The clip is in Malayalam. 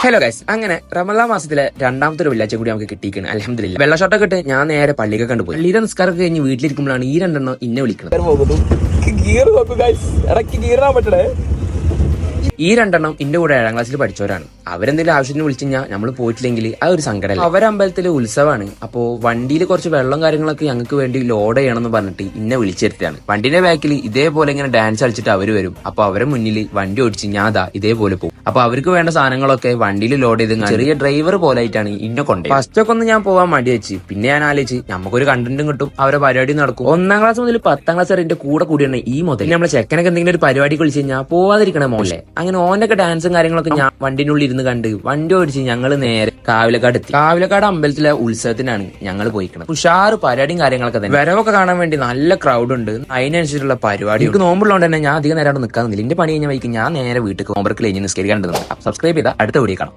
ഹലോ ഗൈസ്, അങ്ങനെ റമദാൻ മാസത്തിലെ രണ്ടാമത്തെ ഒരു വെള്ളിയാഴ്ച കൂടി നമുക്ക് കിട്ടിയിരിക്കണം. അൽഹംദുലില്ലാ. വെള്ള ഷർട്ടൊക്കെ ഇട്ട് ഞാൻ നേരെ പള്ളിയൊക്കെ കണ്ടുപോയി. പള്ളിയുടെ നിസ്കാരമൊക്കെ കഴിഞ്ഞ് വീട്ടിലിരിക്കുമ്പോഴാണ് ഈ രണ്ടെണ്ണം ഇന്നെ വിളിക്കുന്നത്. ഈ രണ്ടെണ്ണം ഇന്റെ കൂടെ 7ാം ക്ലാസ്സിൽ പഠിച്ചവരാണ്. അവരെന്തെങ്കിലും ആവശ്യത്തിന് വിളിച്ചു കഴിഞ്ഞാൽ നമ്മൾ പോയിട്ടില്ലെങ്കിൽ ആ ഒരു സങ്കടമല്ല. അവരമ്പലത്തിലെ ഉത്സവമാണ്. അപ്പോ വണ്ടിയിൽ കുറച്ച് വെള്ളം കാര്യങ്ങളൊക്കെ ഞങ്ങൾക്ക് വേണ്ടി ലോഡ് ചെയ്യണമെന്ന് പറഞ്ഞിട്ട് ഇന്നെ വിളിച്ചെടുത്താണ്. വണ്ടിന്റെ ബാക്കിൽ ഇതേപോലെ ഇങ്ങനെ ഡാൻസ് കളിച്ചിട്ട് അവര് വരും. അപ്പൊ അവരെ മുന്നിൽ വണ്ടി ഓടിച്ച് ഞാൻ ഇതേപോലെ പോകും. അപ്പൊ അവർക്ക് വേണ്ട സാധനങ്ങളൊക്കെ വണ്ടിയിൽ ലോഡ് ചെയ്ത് ചെറിയ ഡ്രൈവർ പോലെ ആയിട്ടാണ് ഇന്നെ കൊണ്ടുപോയി. ഫസ്റ്റ് ഒക്കെ ഒന്ന് ഞാൻ പോവാൻ മടി വെച്ച്, പിന്നെ ഞാൻ ആലോചിച്ച് നമുക്കൊരു കണ്ടന്റും കിട്ടും, അവരെ പരിപാടി നടക്കും. 1ാം ക്ലാസ് മുതൽ 10ാം ക്ലാസ് വരെ എന്റെ കൂടെ കൂടിയാണ് ഈ മുതൽ. നമ്മളെ ചെക്കനൊക്കെ എന്തെങ്കിലും ഒരു പരിപാടി വിളിച്ചു കഴിഞ്ഞാൽ പോവാതിരിക്കണ മോളെ. അങ്ങനെ ഓനൊക്കെ ഡാൻസും കാര്യങ്ങളൊക്കെ ഞാൻ വണ്ടിനുള്ളിൽ ഇരുന്ന് കണ്ട് വണ്ടി ഓടിച്ച് ഞങ്ങൾ നേരെ കാവിലക്കാട് എത്തി. കാവിലക്കാട് അമ്പലത്തിലെ ഉത്സവത്തിനാണ് ഞങ്ങൾ പോയിക്കുന്നത്. ഉഷാറ് പരിപാടിയും കാര്യങ്ങളൊക്കെ തന്നെ. വരവൊക്കെ കാണാൻ വേണ്ടി നല്ല ക്രൗഡ് ഉണ്ട്. അതിനനുസരിച്ചുള്ള പരിപാടി. എനിക്ക് നോമ്പുള്ളതുകൊണ്ട് തന്നെ ഞാൻ അധികം നേരം നിൽക്കാൻ നിന്നില്ല. എന്റെ പണി കഴിഞ്ഞ വൈകി ഞാൻ നേരെ വീട്ടിൽ ഹോംവർക്ക് കഴിഞ്ഞ് നിസ്കരിക്കാണ്ടെന്ന്. സബ്സ്ക്രൈബ് ചെയ്താൽ അടുത്ത വീഡിയോ കാണാം.